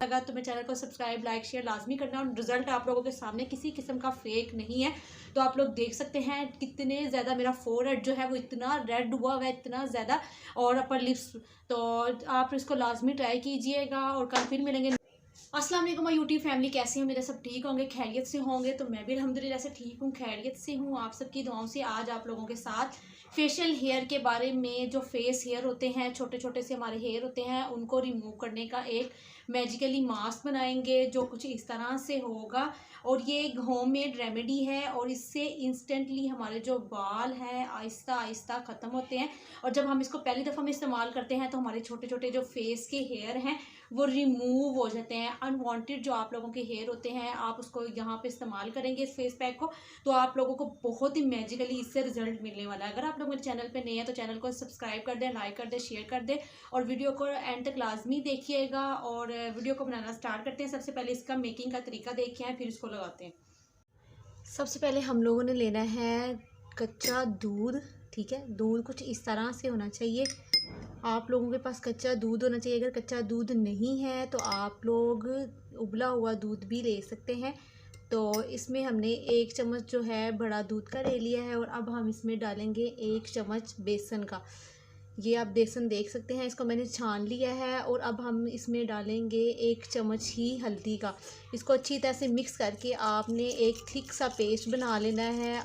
लगा तो मेरे चैनल को सब्सक्राइब लाइक शेयर लाजमी करना। और रिजल्ट आप लोगों के सामने किसी किस्म का फेक नहीं है। तो आप लोग देख सकते हैं कितने ज़्यादा मेरा फोरहेड जो है वो इतना रेड हुआ हुआ है, इतना ज़्यादा, और अपर लिप्स। तो आप इसको लाजमी ट्राई कीजिएगा और कल फिर मिलेंगे। अस्सलाम वालेकुम यूट्यूब फैमिली, कैसे हो? मेरे सब ठीक होंगे, खैरियत से होंगे। तो मैं भी अल्हम्दुलिल्लाह से ठीक हूँ, खैरियत से हूँ। आप सबकी दुआओं से आज आप लोगों के साथ फेशियल हेयर के बारे में, जो फेस हेयर होते हैं, छोटे छोटे से हमारे हेयर होते हैं, उनको रिमूव करने का एक मैजिकली मास्क बनाएंगे जो कुछ इस तरह से होगा। और ये एक होममेड रेमेडी है और इससे इंस्टेंटली हमारे जो बाल हैं आहिस्ता आहिस्ता ख़त्म होते हैं। और जब हम इसको पहली दफ़ा में इस्तेमाल करते हैं तो हमारे छोटे छोटे जो फेस के हेयर हैं वो रिमूव हो जाते हैं। अनवांटेड जो आप लोगों के हेयर होते हैं, आप उसको यहाँ पे इस्तेमाल करेंगे इस फेस पैक को, तो आप लोगों को बहुत ही मैजिकली इससे रिजल्ट मिलने वाला है। अगर आप लोग मेरे चैनल पे नए हैं तो चैनल को सब्सक्राइब कर दें, लाइक कर दें, शेयर कर दें और वीडियो को एंड तक लाजमी देखिएगा। और वीडियो को बनाना स्टार्ट करते हैं। सबसे पहले इसका मेकिंग का तरीका देखिए हैं, फिर इसको लगाते हैं। सबसे पहले हम लोगों ने लेना है कच्चा दूध। ठीक है, दूध कुछ इस तरह से होना चाहिए। आप लोगों के पास कच्चा दूध होना चाहिए। अगर कच्चा दूध नहीं है तो आप लोग उबला हुआ दूध भी ले सकते हैं। तो इसमें हमने 1 चम्मच जो है बड़ा दूध का ले लिया है और अब हम इसमें डालेंगे 1 चम्मच बेसन का। ये आप बेसन देख सकते हैं, इसको मैंने छान लिया है। और अब हम इसमें डालेंगे 1 चम्मच ही हल्दी का। इसको अच्छी तरह से मिक्स करके आपने एक थिक सा पेस्ट बना लेना है,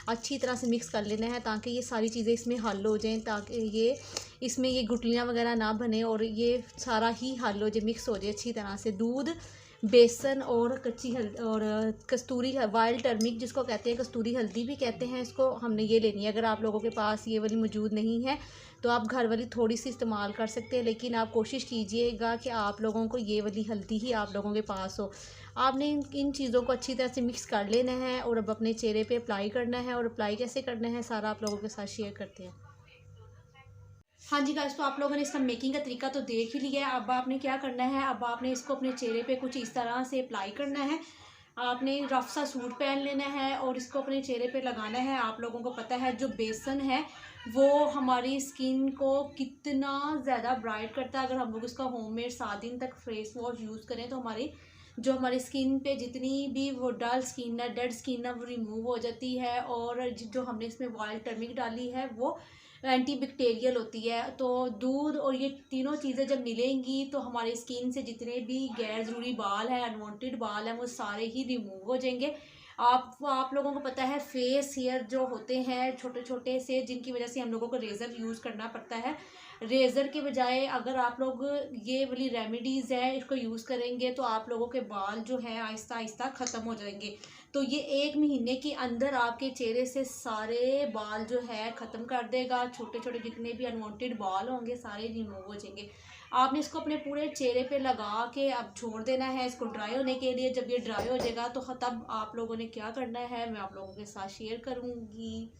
अच्छी तरह से मिक्स कर लेना है ताकि ये सारी चीज़ें इसमें हल हो जाएं, ताकि ये इसमें ये गुठलियाँ वगैरह ना बने और ये सारा ही हल हो जाए, मिक्स हो जाए अच्छी तरह से। दूध, बेसन और कच्ची हल्दी और कस्तूरी वाइल्ड टर्मिक जिसको कहते हैं, कस्तूरी हल्दी भी कहते हैं इसको, हमने ये लेनी है। अगर आप लोगों के पास ये वाली मौजूद नहीं है तो आप घर वाली थोड़ी सी इस्तेमाल कर सकते हैं, लेकिन आप कोशिश कीजिएगा कि आप लोगों को ये वाली हल्दी ही आप लोगों के पास हो। आपने इन चीज़ों को अच्छी तरह से मिक्स कर लेना है और अब अपने चेहरे पे अप्लाई करना है। और अप्लाई कैसे करना है सारा आप लोगों के साथ शेयर करते हैं। हाँ जी गाइस, तो आप लोगों ने इसका मेकिंग का तरीका तो देख ही लिया है। अब आपने क्या करना है, अब आपने इसको अपने चेहरे पे कुछ इस तरह से अप्लाई करना है। आपने रफ सा सूट पहन लेना है और इसको अपने चेहरे पे लगाना है। आप लोगों को पता है जो बेसन है वो हमारी स्किन को कितना ज़्यादा ब्राइट करता है। अगर हम लोग इसका होममेड 7 दिन तक फेस वॉश यूज़ करें तो हमारी स्किन पे जितनी भी वो डल स्किन है, डेड स्किन है, वो रिमूव हो जाती है। और जो हमने इसमें वाइल्ड टर्मिक डाली है वो एंटीबैक्टीरियल होती है। तो दूध और ये तीनों चीज़ें जब मिलेंगी तो हमारी स्किन से जितने भी गैर ज़रूरी बाल हैं, अनवांटेड बाल हैं, वो सारे ही रिमूव हो जाएंगे। आप लोगों को पता है फेस हेयर जो होते हैं छोटे छोटे से, जिनकी वजह से हम लोगों को रेज़र यूज़ करना पड़ता है। रेज़र के बजाय अगर आप लोग ये वाली रेमेडीज़ है इसको यूज़ करेंगे तो आप लोगों के बाल जो है आहिस्ता आहिस्ता ख़त्म हो जाएंगे। तो ये 1 महीने के अंदर आपके चेहरे से सारे बाल जो है ख़त्म कर देगा। छोटे छोटे जितने भी अनवांटेड बाल होंगे सारे रिमूव हो जाएंगे। आपने इसको अपने पूरे चेहरे पे लगा के अब छोड़ देना है इसको ड्राई होने के लिए। जब ये ड्राई हो जाएगा तो तब आप लोगों ने क्या करना है मैं आप लोगों के साथ शेयर करूँगी।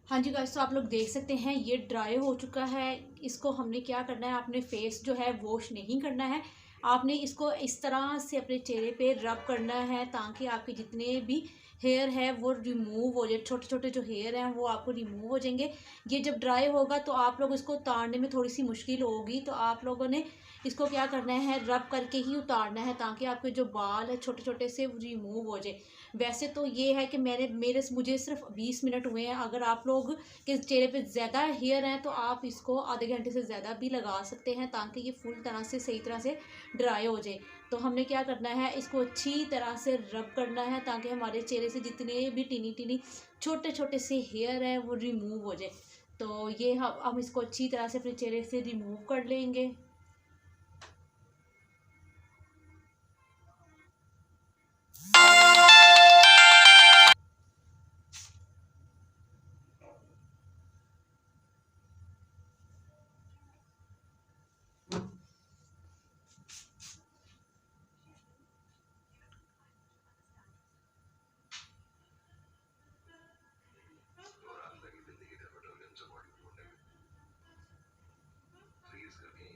हाँ जी गाइस, तो आप लोग देख सकते हैं ये ड्राई हो चुका है। इसको हमने क्या करना है, आपने फेस जो है वॉश नहीं करना है। आपने इसको इस तरह से अपने चेहरे पे रब करना है ताकि आपके जितने भी हेयर है वो रिमूव हो जाए। छोटे छोटे जो हेयर हैं वो आपको रिमूव हो जाएंगे। ये जब ड्राई होगा तो आप लोग इसको उतारने में थोड़ी सी मुश्किल होगी। तो आप लोगों ने इसको क्या करना है, रब करके ही उतारना है ताकि आपके जो बाल है छोटे छोटे से रिमूव हो जाए। वैसे तो ये है कि मुझे सिर्फ 20 मिनट हुए हैं। अगर आप लोग के चेहरे पे ज़्यादा हेयर हैं तो आप इसको आधे घंटे से ज़्यादा भी लगा सकते हैं ताकि ये फुल तरह से सही तरह से ड्राई हो जाए। तो हमने क्या करना है, इसको अच्छी तरह से रब करना है ताकि हमारे चेहरे से जितने भी टीनी टीनी छोटे छोटे से हेयर हैं वो रिमूव हो जाए। तो ये हम इसको अच्छी तरह से अपने चेहरे से रिमूव कर लेंगे।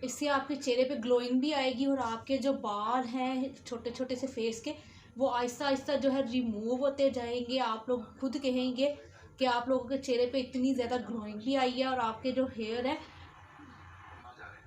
इससे आपके चेहरे पे ग्लोइंग भी आएगी और आपके जो बाल हैं छोटे छोटे से फेस के वो आहिस्ता आहिस्ता जो है रिमूव होते जाएंगे। आप लोग खुद कहेंगे कि आप लोगों के चेहरे पे इतनी ज़्यादा ग्लोइंग भी आई है और आपके जो हेयर है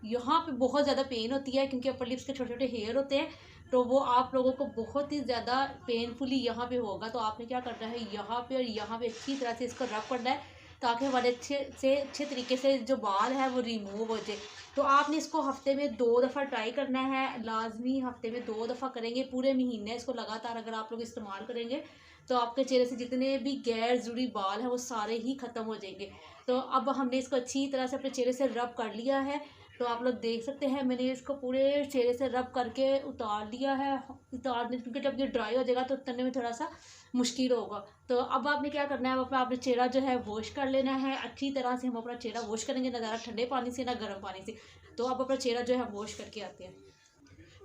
यहाँ पे बहुत ज़्यादा पेन होती है क्योंकि अपर लिप्स के छोटे छोटे हेयर होते हैं, तो वो आप लोगों को बहुत ही ज़्यादा पेनफुली यहाँ पे होगा। तो आपने क्या करना है, यहाँ पे और यहाँ पे अच्छी तरह से इसको रब करना है ताकि हमारे अच्छे तरीके से जो बाल है वो रिमूव हो जाए। तो आपने इसको हफ्ते में 2 दफ़ा ट्राई करना है, लाजमी हफ्ते में 2 दफ़ा करेंगे, पूरे महीने इसको लगातार अगर आप लोग इस्तेमाल करेंगे तो आपके चेहरे से जितने भी गैर ज़रूरी बाल हैं वो सारे ही ख़त्म हो जाएंगे। तो अब हमने इसको अच्छी तरह से अपने चेहरे से रब कर लिया है। तो आप लोग देख सकते हैं मैंने इसको पूरे चेहरे से रब करके उतार लिया है। उतारने क्योंकि जब ये ड्राई हो जाएगा तो उतरने में थोड़ा सा मुश्किल होगा। तो अब आपने क्या करना है, अपना आपने चेहरा जो है वॉश कर लेना है अच्छी तरह से। हम अपना चेहरा वॉश करेंगे, ना ज़्यादा ठंडे पानी से ना गर्म पानी से। तो अब अपना चेहरा जो है वॉश करके आते हैं।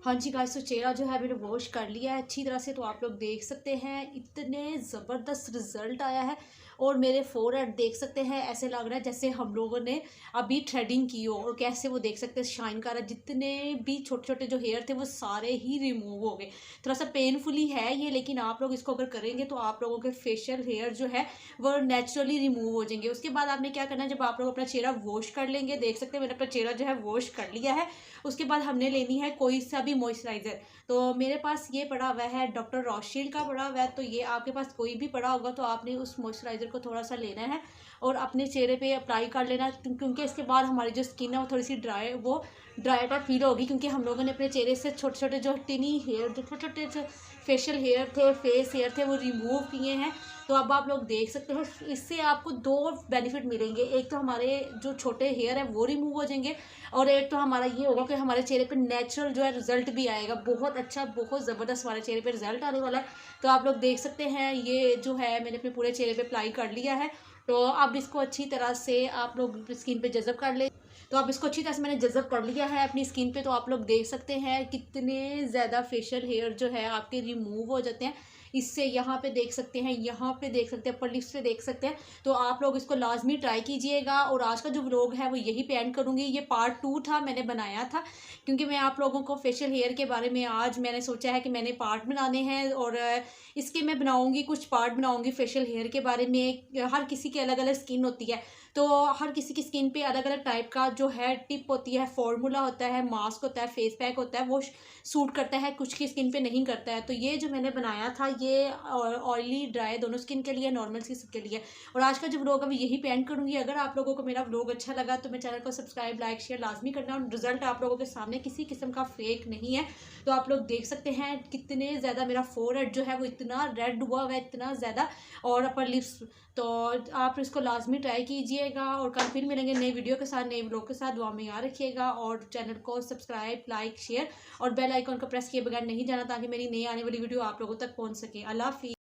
हाँ जी गाइस, तो चेहरा जो है मैंने वॉश कर लिया है अच्छी तरह से। तो आप लोग देख सकते हैं इतने ज़बरदस्त रिज़ल्ट आया है। और मेरे फोरहेड देख सकते हैं, ऐसे लग रहा है जैसे हम लोगों ने अभी थ्रेडिंग की हो। और कैसे वो देख सकते हैं शाइन कर रहा है, जितने भी छोटे छोटे जो हेयर थे वो सारे ही रिमूव हो गए। थोड़ा सा पेनफुली है ये, लेकिन आप लोग इसको अगर करेंगे तो आप लोगों के फेशियल हेयर जो है वो नेचुरली रिमूव हो जाएंगे। उसके बाद आपने क्या करना है, जब आप लोग अपना चेहरा वॉश कर लेंगे, देख सकते हैं मैंने अपना चेहरा जो है वॉश कर लिया है। उसके बाद हमने लेनी है कोई सा भी मॉइस्चराइज़र। तो मेरे पास ये पड़ा हुआ है डॉक्टर रॉशशील्ड का पड़ा हुआ है। तो ये आपके पास कोई भी पड़ा होगा तो आपने उस मॉइस्चराइज़र को थोड़ा सा लेना है और अपने चेहरे पे अप्लाई कर लेना है, क्योंकि इसके बाद हमारी जो स्किन है वो थोड़ी सी ड्राई टाइप फील होगी, क्योंकि हम लोगों ने अपने चेहरे से छोटे छोटे जो टिनी हेयर, जो छोटे छोटे जो फेशियल हेयर थे, फेस हेयर थे, वो रिमूव किए हैं। तो अब आप लोग देख सकते हो इससे आपको 2 बेनिफिट मिलेंगे। एक तो हमारे जो छोटे हेयर हैं वो रिमूव हो जाएंगे, और एक तो हमारा ये होगा कि हमारे चेहरे पे नेचुरल जो है रिजल्ट भी आएगा। बहुत अच्छा, बहुत ज़बरदस्त हमारे चेहरे पे रिजल्ट आने वाला है। तो आप लोग देख सकते हैं ये जो है मैंने अपने पूरे चेहरे पे अप्लाई कर लिया है। तो अब इसको अच्छी तरह से आप लोग स्किन पे जज़ब कर ले। तो अब इसको अच्छी तरह से मैंने जज़ब कर लिया है अपनी स्किन पे। तो आप लोग देख सकते हैं कितने ज़्यादा फेशियल हेयर जो है आपके रिमूव हो जाते हैं इससे। यहाँ पे देख सकते हैं, यहाँ पे देख सकते हैं, अपर लिप्स पे देख सकते हैं। तो आप लोग इसको लाजमी ट्राई कीजिएगा। और आज का जो व्लॉग है वो यही पे एंड करूँगी। ये पार्ट 2 था, मैंने बनाया था क्योंकि मैं आप लोगों को फेशियल हेयर के बारे में आज मैंने सोचा है कि मैंने पार्ट बनाने हैं। और इसके मैं बनाऊँगी, कुछ पार्ट बनाऊँगी फेशियल हेयर के बारे में। हर किसी की अलग अलग स्किन होती है, तो हर किसी की स्किन पे अलग अलग टाइप का जो है टिप होती है, फॉर्मूला होता है, मास्क होता है, फेस पैक होता है, वो सूट करता है, कुछ की स्किन पे नहीं करता है। तो ये जो मैंने बनाया था ये ऑयली ड्राई दोनों स्किन के लिए, नॉर्मल स्किन के लिए। और आज का जो व्लॉग है मैं यही पे एंड करूँगी। अगर आप लोगों को मेरा व्लॉग अच्छा लगा तो मेरे चैनल को सब्सक्राइब, लाइक, शेयर लाजमी करना। और रिजल्ट आप लोगों के सामने किसी किस्म का फेक नहीं है। तो आप लोग देख सकते हैं कितने ज़्यादा मेरा फोरहेड जो है वो इतना रेड हुआ है, इतना ज़्यादा, और अपर लिप्स। तो आप इसको लाजमी ट्राई कीजिएगा। और कल फिर मिलेंगे नई वीडियो के साथ, नए व्लॉग के साथ। दुआ में याद रखिएगा और चैनल को सब्सक्राइब, लाइक, शेयर और बेल आइकॉन को प्रेस किए बगैर नहीं जाना, ताकि मेरी नई आने वाली वीडियो आप लोगों तक पहुंच सके। अल्लाह हाफिज़।